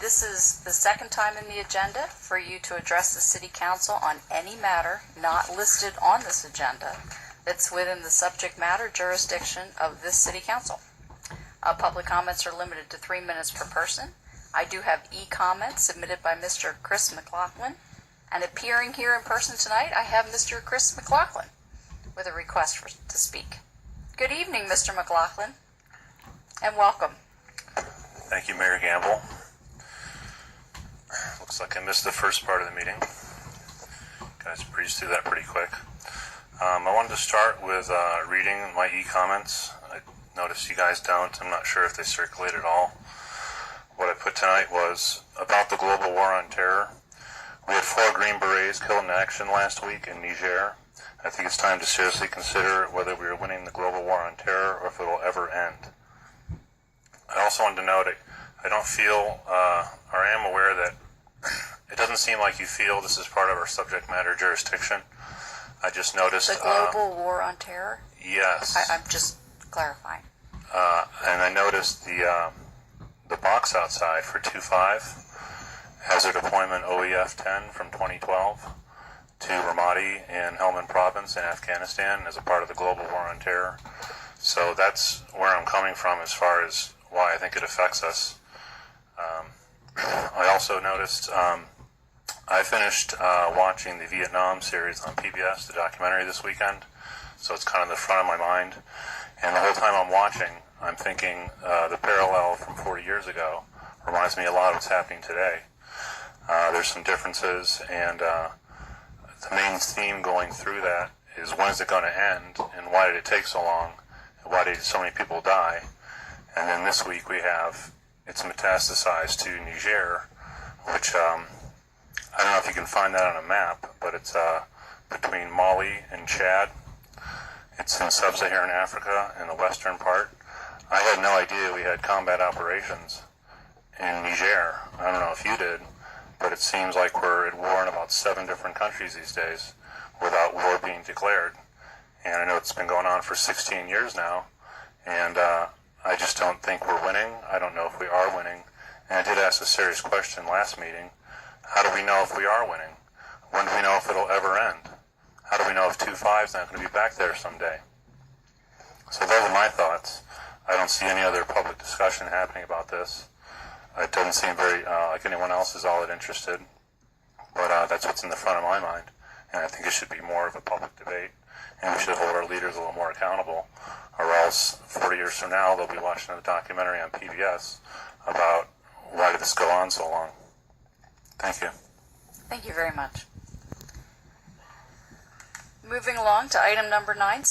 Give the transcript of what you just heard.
This is the second time in the agenda for you to address the City Council on any matter not listed on this agenda that's within the subject matter jurisdiction of this City Council. Public comments are limited to 3 minutes per person. I do have e-comments submitted by Mr. Chris McLaughlin, and appearing here in person tonight, I have Mr. Chris McLaughlin with a request to speak. Good evening, Mr. McLaughlin, and welcome. Thank you, Mayor Gamble. Looks like I missed the first part of the meeting. Guys breezed through that pretty quick. I wanted to start with reading my e-comments. I noticed you guys don't. I'm not sure if they circulate at all. What I put tonight was about the global war on terror. We had 4 Green Berets killed in action last week in Niger. I think it's time to seriously consider whether we are winning the global war on terror or if it will ever end. I also wanted to note I don't feel, or I am aware that it doesn't seem like you feel this is part of our subject matter jurisdiction. I just noticed... The global war on terror? Yes. I'm just clarifying. And I noticed the box outside for 2-5 has a deployment OEF-10 from 2012 to Ramadi in Helmand Province in Afghanistan as a part of the global war on terror. So that's where I'm coming from as far as why I think it affects us. I also noticed I finished watching the Vietnam series on PBS, the documentary, this weekend, so it's kind of in the front of my mind. And the whole time I'm watching, I'm thinking the parallel from 40 years ago reminds me a lot of what's happening today. There's some differences, and the main theme going through that is when is it going to end, and why did it take so long, and why did so many people die? And then this week we have it's metastasized to Niger, which I don't know if you can find that on a map, but it's between Mali and Chad. It's in sub-Saharan Africa in the western part. I had no idea we had combat operations in Niger. I don't know if you did, but it seems like we're at war in about 7 different countries these days without war being declared. And I know it's been going on for 16 years now, and I just don't think we're winning. I don't know if we are winning. And I did ask a serious question last meeting. How do we know if we are winning? When do we know if it'll ever end? How do we know if 2-5 is not going to be back there someday? So those are my thoughts. I don't see any other public discussion happening about this. It doesn't seem very like anyone else is all that interested. But that's what's in the front of my mind. And I think it should be more of a public debate. And we should hold our leaders a little more accountable, or else 40 years from now they'll be watching a documentary on PBS about why did this go on so long. Thank you. Thank you very much. Moving along to item number 9.